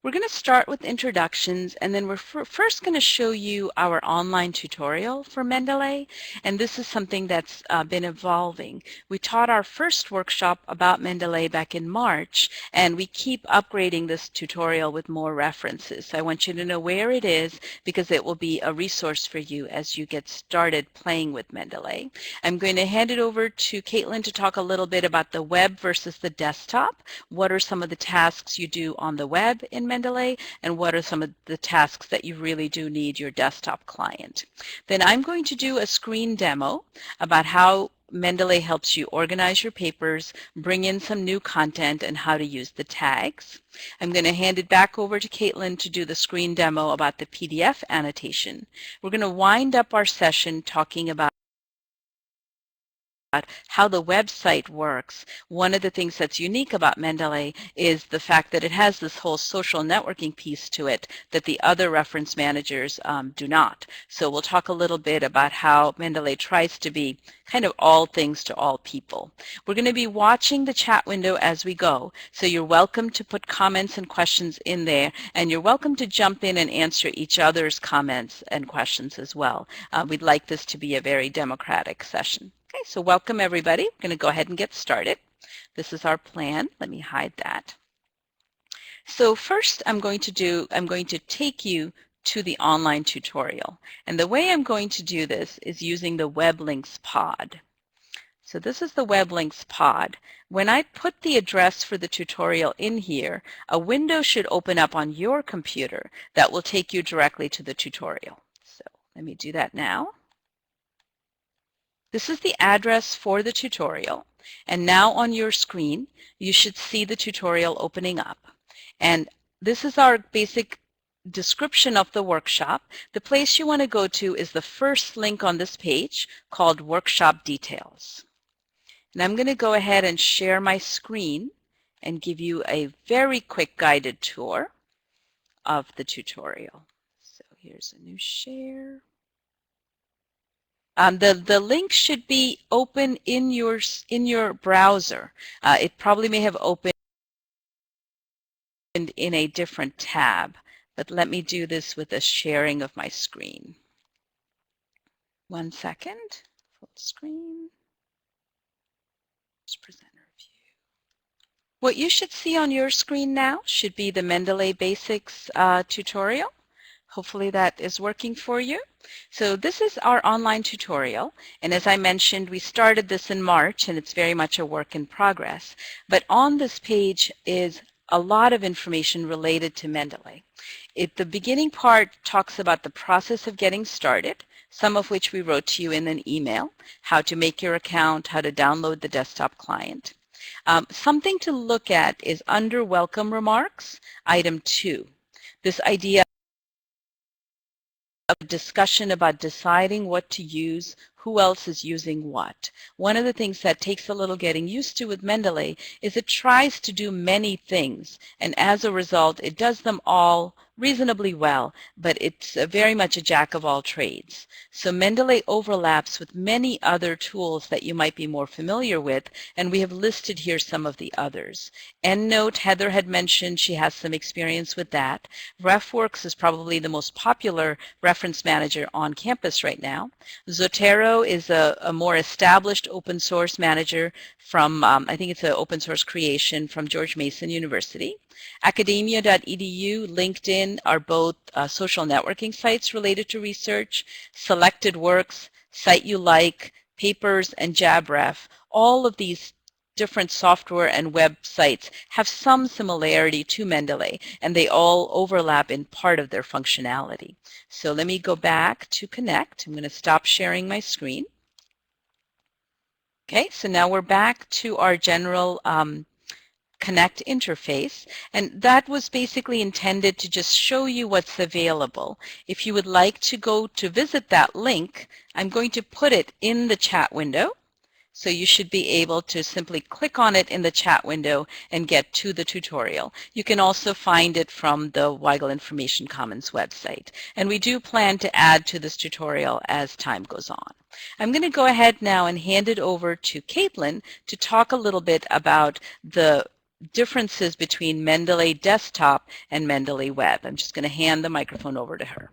We're going to start with introductions, and then we're first going to show you our online tutorial for Mendeley, and this is something that's been evolving. We taught our first workshop about Mendeley back in March, and we keep upgrading this tutorial with more references. So I want you to know where it is because it will be a resource for you as you get started playing with Mendeley. I'm going to hand it over to Caitlin to talk a little bit about the web versus the desktop. What are some of the tasks you do on the web in Mendeley, and what are some of the tasks that you really do need your desktop client. Then I'm going to do a screen demo about how Mendeley helps you organize your papers, bring in some new content, and how to use the tags. I'm going to hand it back over to Caitlin to do the screen demo about the PDF annotation. We're going to wind up our session talking about how the website works. One of the things that's unique about Mendeley is the fact that it has this whole social networking piece to it that the other reference managers do not. So we'll talk a little bit about how Mendeley tries to be kind of all things to all people. We're going to be watching the chat window as we go, so you're welcome to put comments and questions in there, and you're welcome to jump in and answer each other's comments and questions as well. We'd like this to be a very democratic session. Okay, so welcome everybody. We're going to go ahead and get started. This is our plan. Let me hide that. So first I'm going to take you to the online tutorial. And the way I'm going to do this is using the web links pod. So this is the web links pod. When I put the address for the tutorial in here, a window should open up on your computer that will take you directly to the tutorial. So let me do that now. This is the address for the tutorial, and now on your screen you should see the tutorial opening up. And this is our basic description of the workshop. The place you want to go to is the first link on this page called Workshop Details. And I'm going to go ahead and share my screen and give you a very quick guided tour of the tutorial. So here's a new share. The link should be open in your browser. It probably may have opened in a different tab, but let me do this with a sharing of my screen. 1 second. Full screen. Presenter view. What you should see on your screen now should be the Mendeley Basics tutorial. Hopefully that is working for you. So this is our online tutorial, and as I mentioned, we started this in March, and it's very much a work in progress. But on this page is a lot of information related to Mendeley. The beginning part talks about the process of getting started, some of which we wrote to you in an email, how to make your account, how to download the desktop client. Something to look at is under Welcome Remarks, item 2. This idea of discussion about deciding what to use, who else is using what. One of the things that takes a little getting used to with Mendeley is it tries to do many things, and as a result it does them all reasonably well, but it's very much a jack of all trades. So Mendeley overlaps with many other tools that you might be more familiar with, and we have listed here some of the others. EndNote, Heather had mentioned she has some experience with that. Refworks is probably the most popular reference manager on campus right now. Zotero is a more established open source manager from, I think it's an open source creation from George Mason University. Academia.edu, LinkedIn are both social networking sites related to research. Selected Works, Site You Like, Papers, and JabRef, all of these different software and websites have some similarity to Mendeley, and they all overlap in part of their functionality. So let me go back to Connect. I'm going to stop sharing my screen. Okay, so now we're back to our general Connect interface, and that was basically intended to just show you what's available. If you would like to go to visit that link, I'm going to put it in the chat window. So you should be able to simply click on it in the chat window and get to the tutorial. You can also find it from the Weigel Information Commons website. And we do plan to add to this tutorial as time goes on. I'm going to go ahead now and hand it over to Caitlin to talk a little bit about the differences between Mendeley Desktop and Mendeley Web. I'm just going to hand the microphone over to her.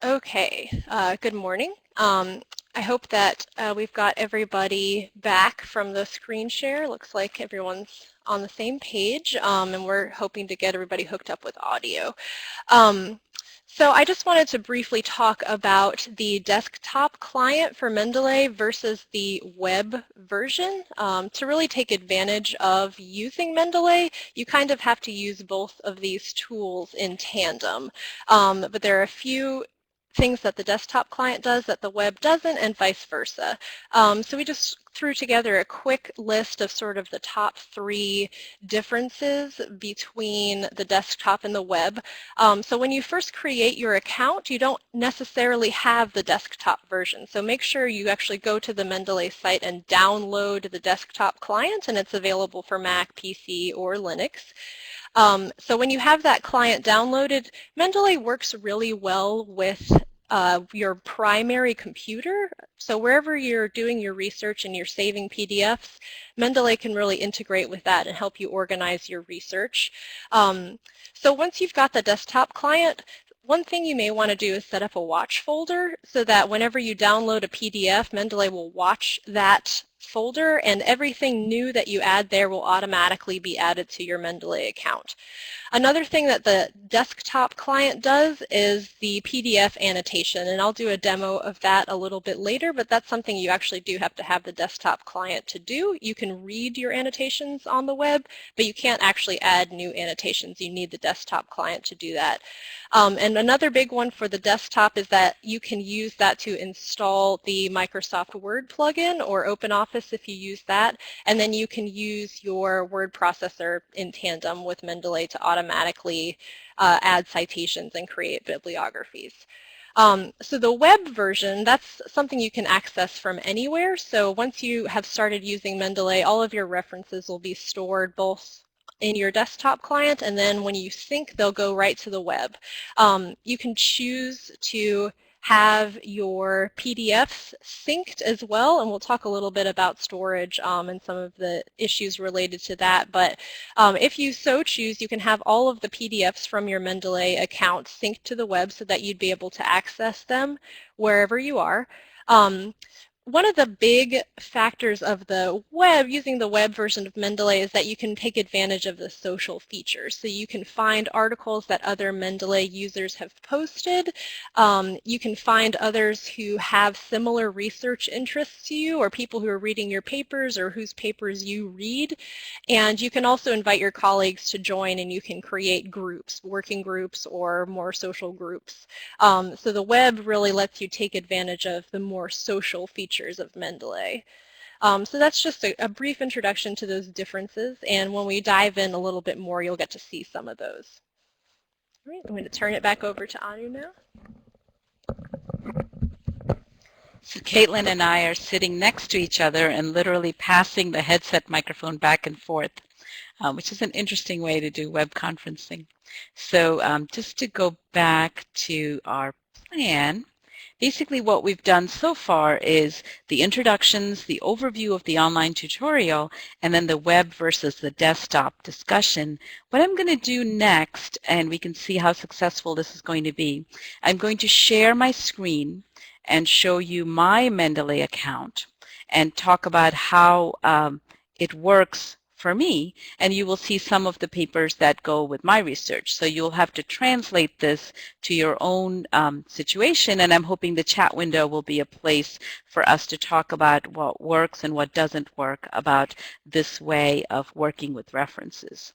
Okay, good morning. I hope that we've got everybody back from the screen share. Looks like everyone's on the same page, and we're hoping to get everybody hooked up with audio. So I just wanted to briefly talk about the desktop client for Mendeley versus the web version. To really take advantage of using Mendeley, you kind of have to use both of these tools in tandem. But there are a few things that the desktop client does that the web doesn't, and vice versa. So we just threw together a quick list of sort of the top 3 differences between the desktop and the web. So when you first create your account, you don't necessarily have the desktop version. So make sure you actually go to the Mendeley site and download the desktop client, and it's available for Mac, PC, or Linux. So when you have that client downloaded, Mendeley works really well with your primary computer. So wherever you're doing your research and you're saving PDFs, Mendeley can really integrate with that and help you organize your research. So once you've got the desktop client, one thing you may want to do is set up a watch folder so that whenever you download a PDF, Mendeley will watch that folder, and everything new that you add there will automatically be added to your Mendeley account. Another thing that the desktop client does is the PDF annotation, and I'll do a demo of that a little bit later, but that's something you actually do have to have the desktop client to do. You can read your annotations on the web, but you can't actually add new annotations. You need the desktop client to do that. And another big one for the desktop is that you can use that to install the Microsoft Word plugin or OpenOffice if you use that, and then you can use your word processor in tandem with Mendeley to automatically add citations and create bibliographies. So the web version, that's something you can access from anywhere. So once you have started using Mendeley, all of your references will be stored both in your desktop client, and then when you sync, they'll go right to the web. You can choose to have your PDFs synced as well, and we'll talk a little bit about storage and some of the issues related to that. But if you so choose, you can have all of the PDFs from your Mendeley account synced to the web so that you'd be able to access them wherever you are. One of the big factors of the web, using the web version of Mendeley, is that you can take advantage of the social features. So you can find articles that other Mendeley users have posted. You can find others who have similar research interests to you, or people who are reading your papers or whose papers you read. And you can also invite your colleagues to join, and you can create groups, working groups or more social groups. So the web really lets you take advantage of the more social features of Mendeley. So that's just a brief introduction to those differences, and when we dive in a little bit more, you'll get to see some of those. All right, I'm going to turn it back over to Anu now. So Caitlin and I are sitting next to each other and literally passing the headset microphone back and forth, which is an interesting way to do web conferencing. So just to go back to our plan, basically what we've done so far is the introductions, the overview of the online tutorial, and then the web versus the desktop discussion. What I'm going to do next, and we can see how successful this is going to be, I'm going to share my screen and show you my Mendeley account and talk about how it works for me, and you will see some of the papers that go with my research. So you'll have to translate this to your own situation, and I'm hoping the chat window will be a place for us to talk about what works and what doesn't work about this way of working with references.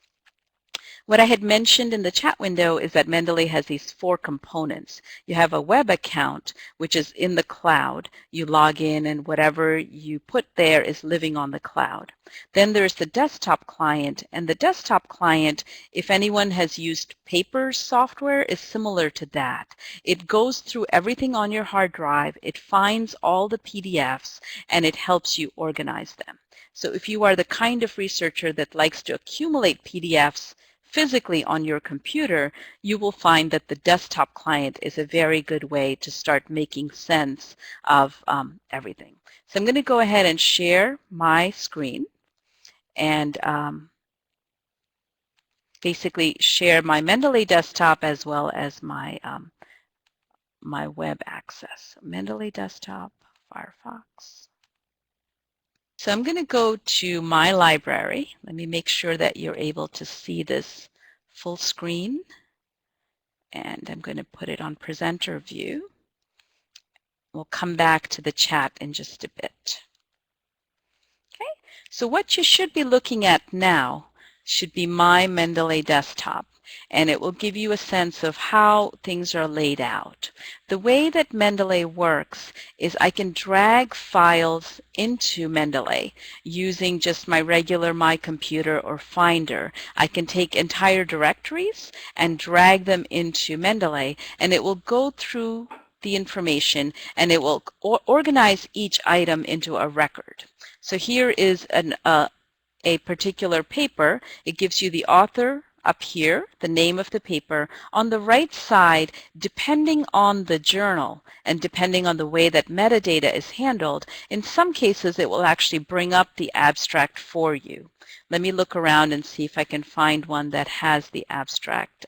What I had mentioned in the chat window is that Mendeley has these 4 components. You have a web account, which is in the cloud. You log in and whatever you put there is living on the cloud. Then there's the desktop client, and the desktop client, if anyone has used Papers software, is similar to that. It goes through everything on your hard drive, it finds all the PDFs, and it helps you organize them. So if you are the kind of researcher that likes to accumulate PDFs physically on your computer, you will find that the desktop client is a very good way to start making sense of everything. So I'm going to go ahead and share my screen and basically share my Mendeley Desktop as well as my my web access. Mendeley Desktop, Firefox. So I'm going to go to my library. Let me make sure that you're able to see this full screen. And I'm going to put it on presenter view. We'll come back to the chat in just a bit. Okay, so what you should be looking at now should be my Mendeley Desktop, and it will give you a sense of how things are laid out. The way that Mendeley works is I can drag files into Mendeley using just my regular My Computer or Finder. I can take entire directories and drag them into Mendeley, and it will go through the information and it will organize each item into a record. So here is a particular paper. It gives you the author up here, the name of the paper. On the right side, depending on the journal and depending on the way that metadata is handled, in some cases it will actually bring up the abstract for you. Let me look around and see if I can find one that has the abstract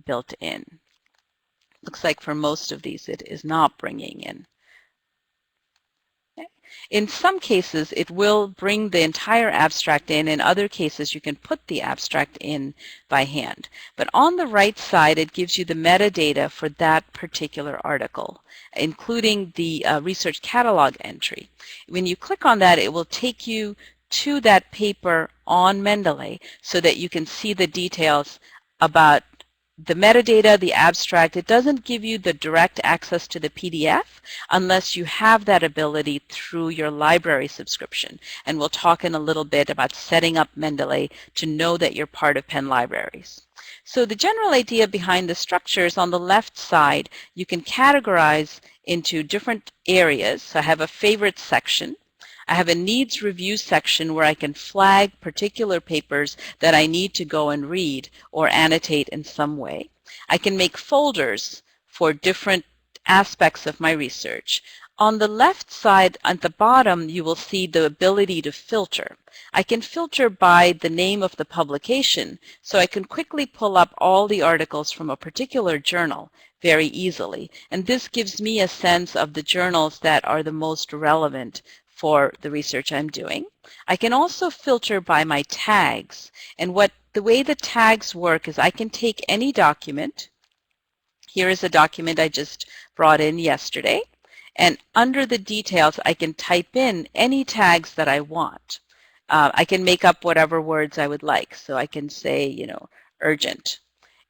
built in. Looks like for most of these it is not bringing in. In some cases, it will bring the entire abstract in. In other cases, you can put the abstract in by hand. But on the right side, it gives you the metadata for that particular article, including the research catalog entry. When you click on that, it will take you to that paper on Mendeley so that you can see the details about the metadata, the abstract. It doesn't give you the direct access to the PDF unless you have that ability through your library subscription. And we'll talk in a little bit about setting up Mendeley to know that you're part of Penn Libraries. So the general idea behind the structures on the left side, you can categorize into different areas. So I have a favorites section. I have a needs review section where I can flag particular papers that I need to go and read or annotate in some way. I can make folders for different aspects of my research. On the left side at the bottom, you will see the ability to filter. I can filter by the name of the publication, so I can quickly pull up all the articles from a particular journal very easily. And this gives me a sense of the journals that are the most relevant for the research I'm doing. I can also filter by my tags. And the way the tags work is I can take any document. Here is a document I just brought in yesterday. And under the details, I can type in any tags that I want. I can make up whatever words I would like. So I can say, you know, urgent.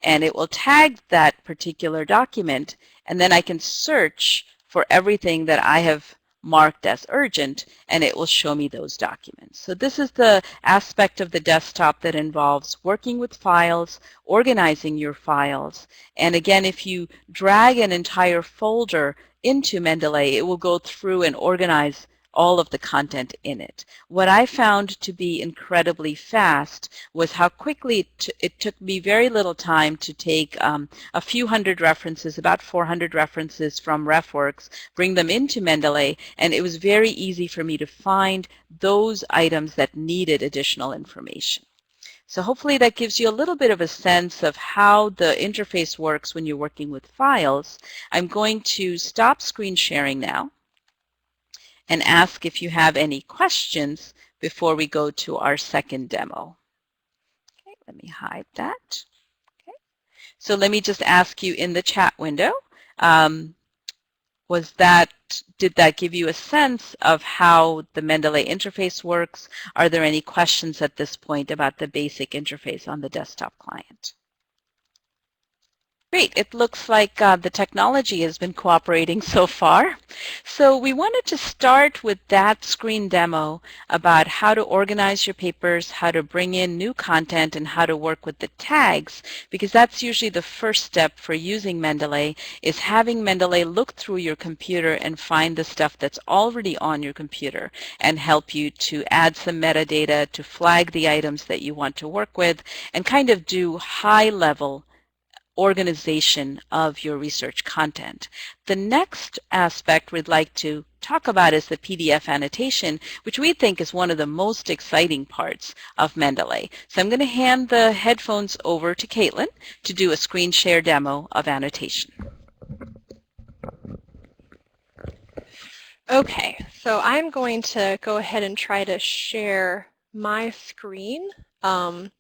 And it will tag that particular document. And then I can search for everything that I have marked as urgent, and it will show me those documents. So this is the aspect of the desktop that involves working with files, organizing your files, and again, if you drag an entire folder into Mendeley, it will go through and organize all of the content in it. What I found to be incredibly fast was how quickly it took me very little time to take a few hundred references, about 400 references from Refworks, bring them into Mendeley, and it was very easy for me to find those items that needed additional information. So hopefully that gives you a little bit of a sense of how the interface works when you're working with files. I'm going to stop screen sharing now and ask if you have any questions before we go to our second demo. Okay, let me hide that. Okay. So let me just ask you in the chat window, did that give you a sense of how the Mendeley interface works? Are there any questions at this point about the basic interface on the desktop client? Great. It looks like the technology has been cooperating so far. So we wanted to start with that screen demo about how to organize your papers, how to bring in new content, and how to work with the tags, because that's usually the first step for using Mendeley, is having Mendeley look through your computer and find the stuff that's already on your computer and help you to add some metadata, to flag the items that you want to work with, and kind of do high-level organization of your research content. The next aspect we'd like to talk about is the PDF annotation, which we think is one of the most exciting parts of Mendeley. So I'm going to hand the headphones over to Caitlin to do a screen share demo of annotation. Okay, so I'm going to go ahead and try to share my screen. And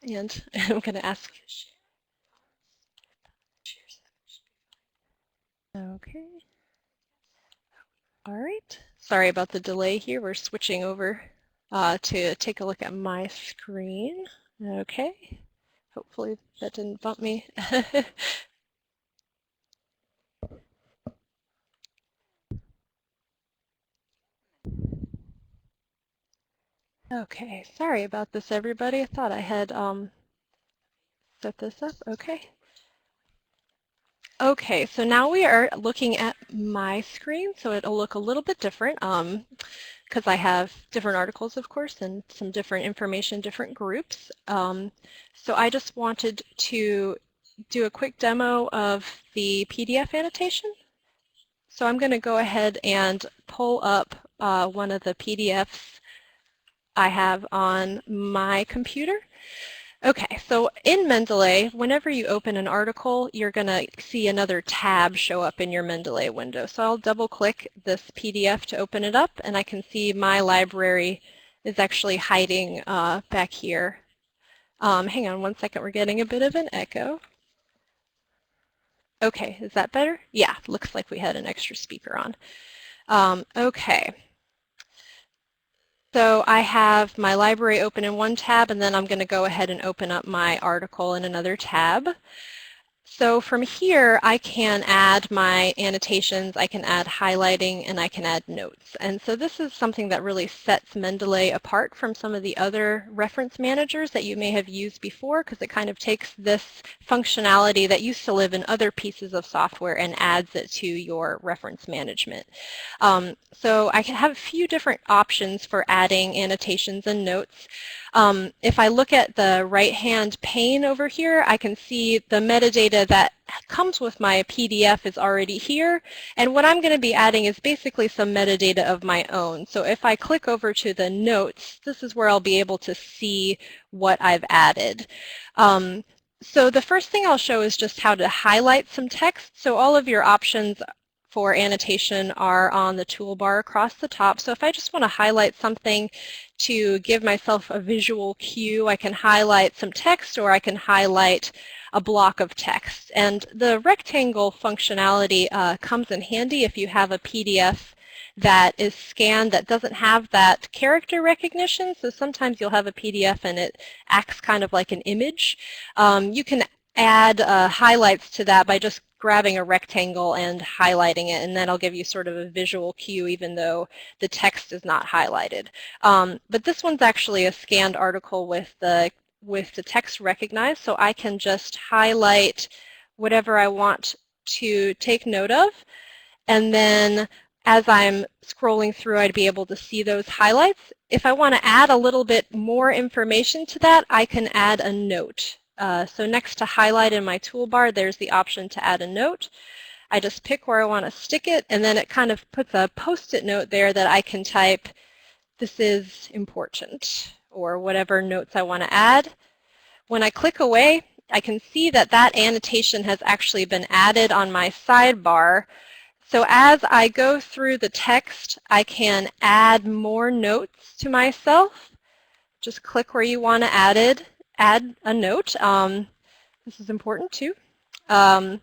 I'm going to ask. Okay. All right. Sorry about the delay here. We're switching over to take a look at my screen. Okay. Hopefully that didn't bump me. Okay. Sorry about this, everybody. I thought I had set this up. Okay. Okay, so now we are looking at my screen, so it'll look a little bit different because I have different articles, of course, and some different information, different groups. So I just wanted to do a quick demo of the PDF annotation. So I'm going to go ahead and pull up one of the PDFs I have on my computer. Okay, so in Mendeley, whenever you open an article, you're going to see another tab show up in your Mendeley window. So I'll double-click this PDF to open it up, and I can see my library is actually hiding back here. Hang on one second, we're getting a bit of an echo. Okay, is that better? Yeah, looks like we had an extra speaker on. Okay. So I have my library open in one tab, and then I'm going to go ahead and open up my article in another tab. So from here, I can add my annotations, I can add highlighting, and I can add notes. And so this is something that really sets Mendeley apart from some of the other reference managers that you may have used before, because it kind of takes this functionality that used to live in other pieces of software and adds it to your reference management. So I can have a few different options for adding annotations and notes. If I look at the right-hand pane over here, I can see the metadata that comes with my PDF is already here, and what I'm going to be adding is basically some metadata of my own. So if I click over to the notes, this is where I'll be able to see what I've added. So the first thing I'll show is just how to highlight some text. So all of your options for annotation are on the toolbar across the top. So if I just want to highlight something to give myself a visual cue, I can highlight some text or I can highlight a block of text. And the rectangle functionality comes in handy if you have a PDF that is scanned that doesn't have that character recognition. So sometimes you'll have a PDF and it acts kind of like an image. You can add highlights to that by just grabbing a rectangle and highlighting it, and that'll give you sort of a visual cue even though the text is not highlighted. But this one's actually a scanned article with the text recognized, so I can just highlight whatever I want to take note of, and then as I'm scrolling through, I'd be able to see those highlights. If I want to add a little bit more information to that, I can add a note. So next to highlight in my toolbar, there's the option to add a note. I just pick where I want to stick it, and then it kind of puts a post-it note there that I can type, "This is important," or whatever notes I want to add. When I click away, I can see that that annotation has actually been added on my sidebar. So as I go through the text, I can add more notes to myself. Just click where you want to add a note. This is important too. And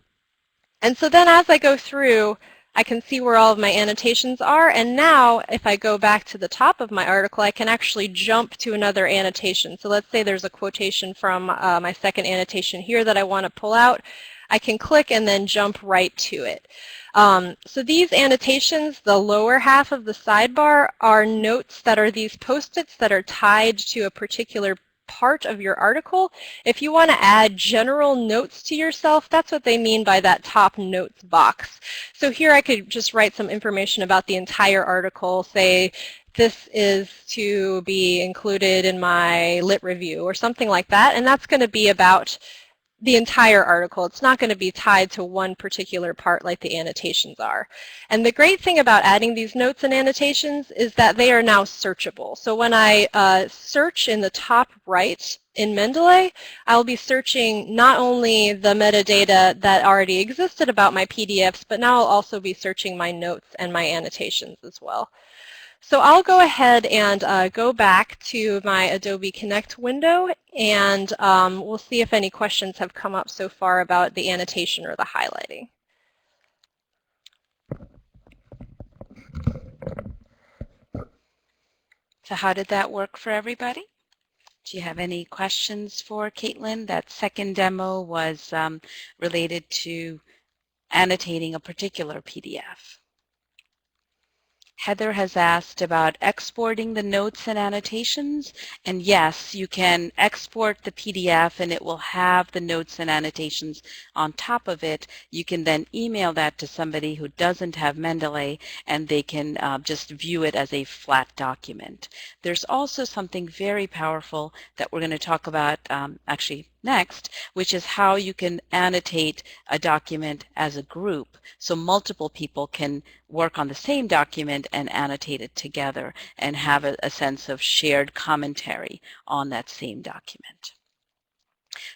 so then as I go through, I can see where all of my annotations are, and now if I go back to the top of my article, I can actually jump to another annotation. So let's say there's a quotation from my second annotation here that I want to pull out. I can click and then jump right to it. So these annotations, the lower half of the sidebar, are notes that are these post-its that are tied to a particular part of your article. If you want to add general notes to yourself, that's what they mean by that top notes box. So here I could just write some information about the entire article, say this is to be included in my lit review or something like that, and that's going to be about the entire article. It's not going to be tied to one particular part like the annotations are. And the great thing about adding these notes and annotations is that they are now searchable. So when I search in the top right in Mendeley, I'll be searching not only the metadata that already existed about my PDFs, but now I'll also be searching my notes and my annotations as well. So I'll go ahead and go back to my Adobe Connect window, and we'll see if any questions have come up so far about the annotation or the highlighting. So how did that work for everybody? Do you have any questions for Caitlin? That second demo was related to annotating a particular PDF. Heather has asked about exporting the notes and annotations, and yes, you can export the PDF and it will have the notes and annotations on top of it. You can then email that to somebody who doesn't have Mendeley, and they can just view it as a flat document. There's also something very powerful that we're going to talk about actually next, which is how you can annotate a document as a group, so multiple people can work on the same document and annotate it together and have a sense of shared commentary on that same document.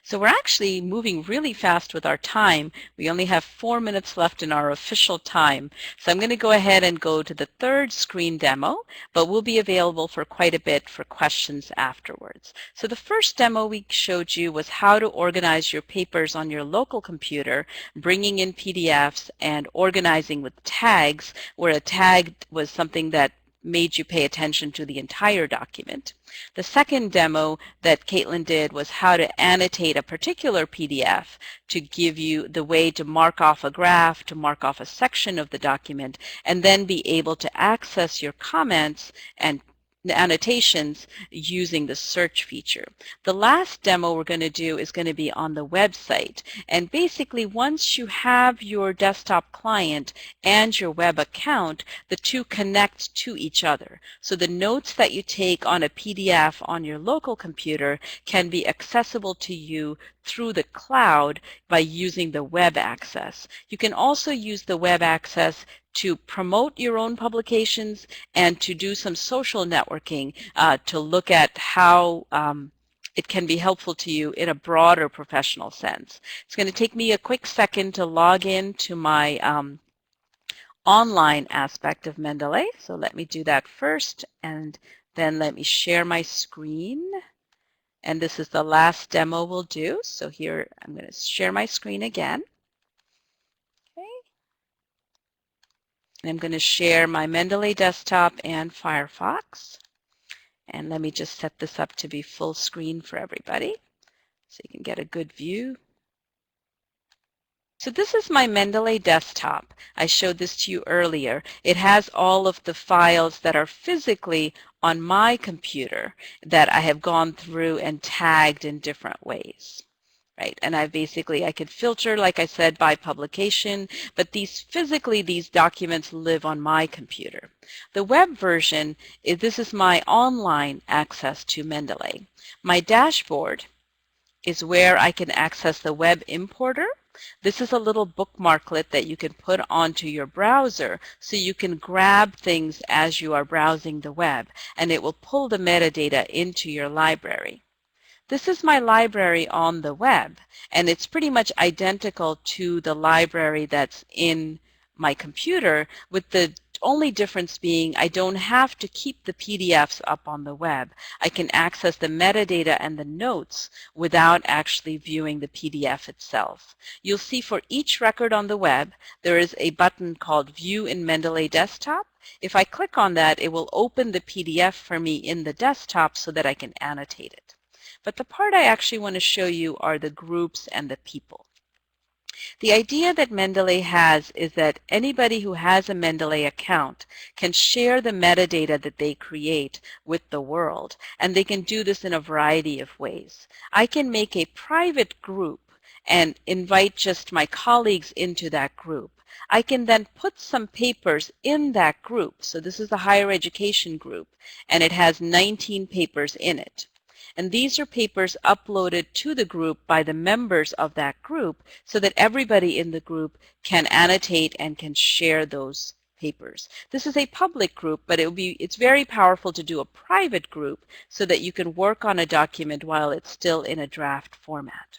So we're actually moving really fast with our time. We only have 4 minutes left in our official time. So I'm going to go ahead and go to the third screen demo, but we'll be available for quite a bit for questions afterwards. So the first demo we showed you was how to organize your papers on your local computer, bringing in PDFs and organizing with tags, where a tag was something that made you pay attention to the entire document. The second demo that Caitlin did was how to annotate a particular PDF to give you the way to mark off a graph, to mark off a section of the document, and then be able to access your comments and annotations using the search feature. The last demo we're going to do is going to be on the website, and basically once you have your desktop client and your web account, the two connect to each other. So the notes that you take on a PDF on your local computer can be accessible to you through the cloud by using the web access. You can also use the web access to promote your own publications and to do some social networking to look at how it can be helpful to you in a broader professional sense. It's going to take me a quick second to log in to my online aspect of Mendeley. So let me do that first, and then let me share my screen. And this is the last demo we'll do. So here I'm going to share my screen again. And I'm going to share my Mendeley Desktop and Firefox. And let me just set this up to be full screen for everybody so you can get a good view. So this is my Mendeley Desktop. I showed this to you earlier. It has all of the files that are physically on my computer that I have gone through and tagged in different ways. Right, and I could filter, like I said, by publication, but these documents live on my computer. The web version, this is my online access to Mendeley. My dashboard is where I can access the web importer. This is a little bookmarklet that you can put onto your browser so you can grab things as you are browsing the web, and it will pull the metadata into your library. This is my library on the web, and it's pretty much identical to the library that's in my computer, with the only difference being I don't have to keep the PDFs up on the web. I can access the metadata and the notes without actually viewing the PDF itself. You'll see for each record on the web, there is a button called View in Mendeley Desktop. If I click on that, it will open the PDF for me in the desktop so that I can annotate it. But the part I actually want to show you are the groups and the people. The idea that Mendeley has is that anybody who has a Mendeley account can share the metadata that they create with the world, and they can do this in a variety of ways. I can make a private group and invite just my colleagues into that group. I can then put some papers in that group. So this is the higher education group, and it has 19 papers in it. And these are papers uploaded to the group by the members of that group so that everybody in the group can annotate and can share those papers. This is a public group, but it's very powerful to do a private group so that you can work on a document while it's still in a draft format.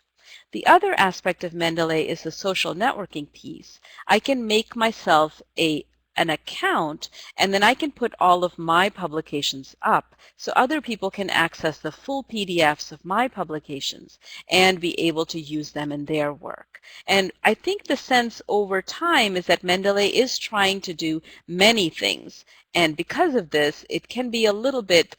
The other aspect of Mendeley is the social networking piece. I can make myself an account, and then I can put all of my publications up so other people can access the full PDFs of my publications and be able to use them in their work. And I think the sense over time is that Mendeley is trying to do many things, and because of this, it can be a little bit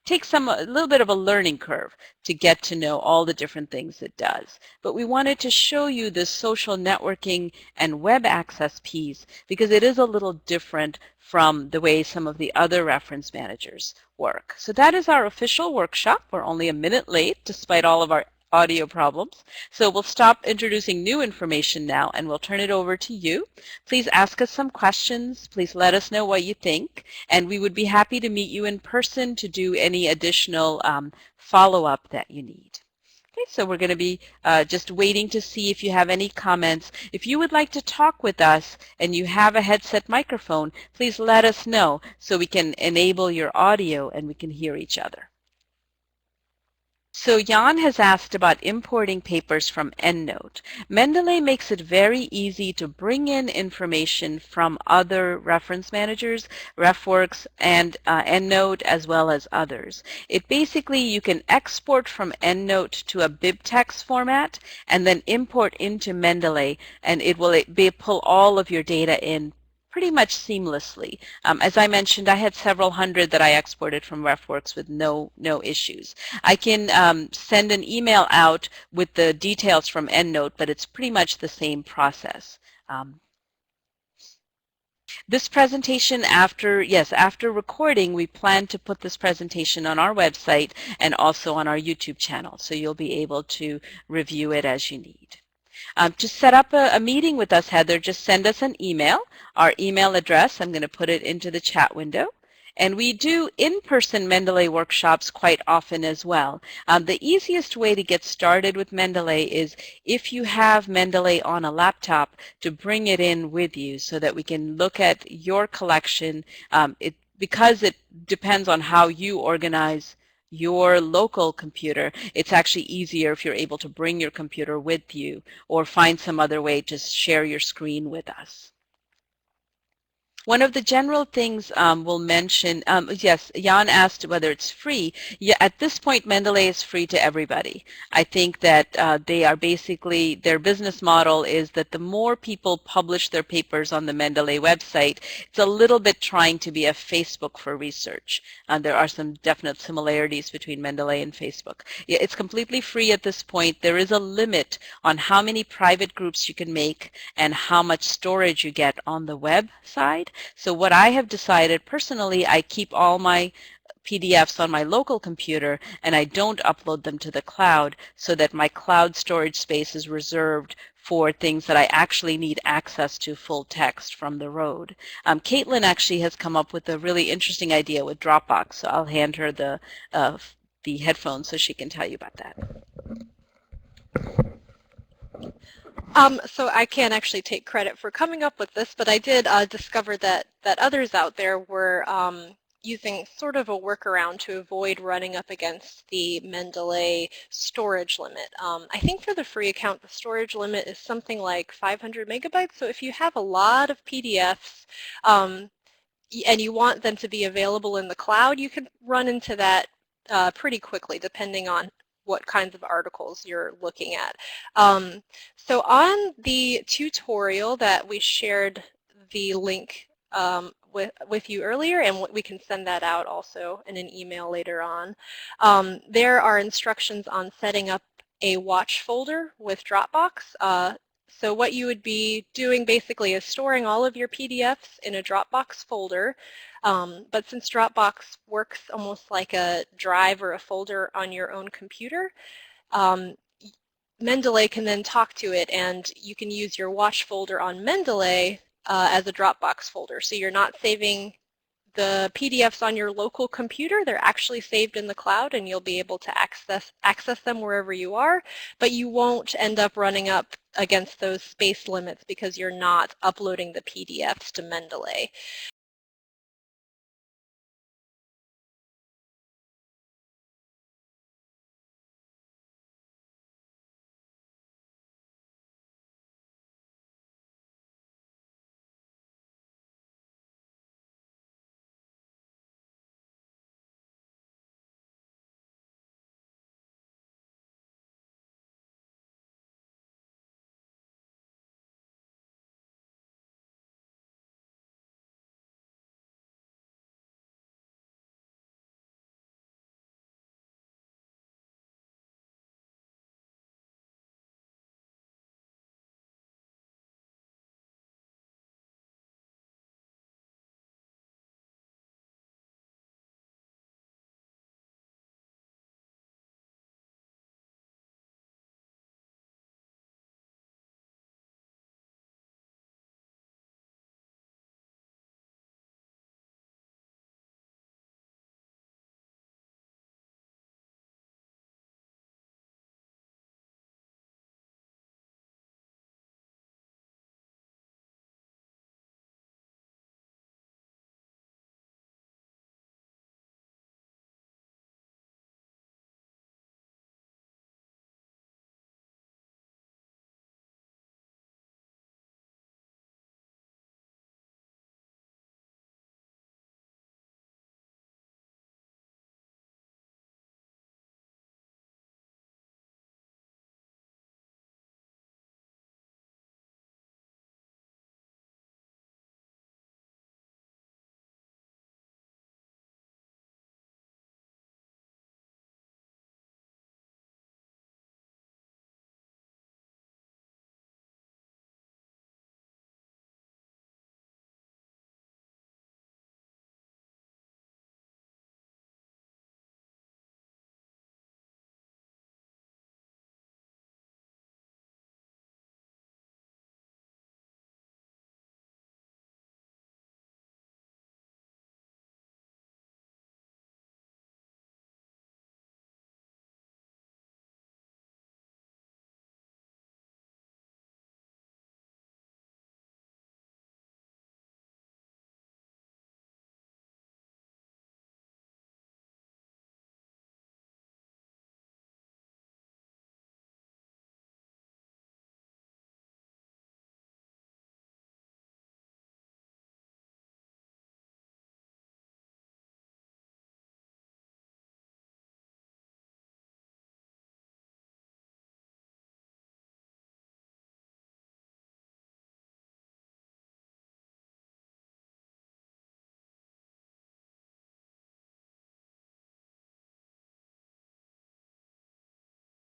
takes a little bit of a learning curve to get to know all the different things it does. But we wanted to show you this social networking and web access piece because it is a little different from the way some of the other reference managers work. So that is our official workshop. We're only a minute late despite all of our audio problems. So we'll stop introducing new information now and we'll turn it over to you. Please ask us some questions. Please let us know what you think. And we would be happy to meet you in person to do any additional follow-up that you need. Okay, so we're going to be just waiting to see if you have any comments. If you would like to talk with us and you have a headset microphone, please let us know so we can enable your audio and we can hear each other. So Jan has asked about importing papers from EndNote. Mendeley makes it very easy to bring in information from other reference managers, Refworks, and EndNote, as well as others. It basically, you can export from EndNote to a BibTeX format and then import into Mendeley, and it will pull all of your data in pretty much seamlessly. As I mentioned, I had several hundred that I exported from Refworks with no issues. I can send an email out with the details from EndNote, but it's pretty much the same process. This presentation, after recording, we plan to put this presentation on our website and also on our YouTube channel, so you'll be able to review it as you need. To set up a meeting with us, Heather, just send us an email. Our email address, I'm going to put it into the chat window. And we do in-person Mendeley workshops quite often as well. The easiest way to get started with Mendeley is if you have Mendeley on a laptop to bring it in with you so that we can look at your collection. Because it depends on how you organize your local computer, it's actually easier if you're able to bring your computer with you or find some other way to share your screen with us. One of the general things we'll mention, yes, Jan asked whether it's free. Yeah, at this point, Mendeley is free to everybody. I think that they are basically, their business model is that the more people publish their papers on the Mendeley website, it's a little bit trying to be a Facebook for research. There are some definite similarities between Mendeley and Facebook. Yeah, it's completely free at this point. There is a limit on how many private groups you can make and how much storage you get on the web side. So what I have decided personally, I keep all my PDFs on my local computer and I don't upload them to the cloud so that my cloud storage space is reserved for things that I actually need access to full text from the road. Caitlin actually has come up with a really interesting idea with Dropbox, so I'll hand her the headphones so she can tell you about that. So I can't actually take credit for coming up with this, but I did discover that others out there were using sort of a workaround to avoid running up against the Mendeley storage limit. I think for the free account, the storage limit is something like 500 megabytes. So if you have a lot of PDFs, and you want them to be available in the cloud, you can run into that pretty quickly depending on what kinds of articles you're looking at. So on the tutorial that we shared the link with you earlier, and we can send that out also in an email later on, there are instructions on setting up a watch folder with Dropbox. So what you would be doing basically is storing all of your PDFs in a Dropbox folder, but since Dropbox works almost like a drive or a folder on your own computer, Mendeley can then talk to it, and you can use your watch folder on Mendeley as a Dropbox folder. So you're not saving the PDFs on your local computer. They're actually saved in the cloud, and you'll be able to access them wherever you are, but you won't end up running up against those space limits because you're not uploading the PDFs to Mendeley.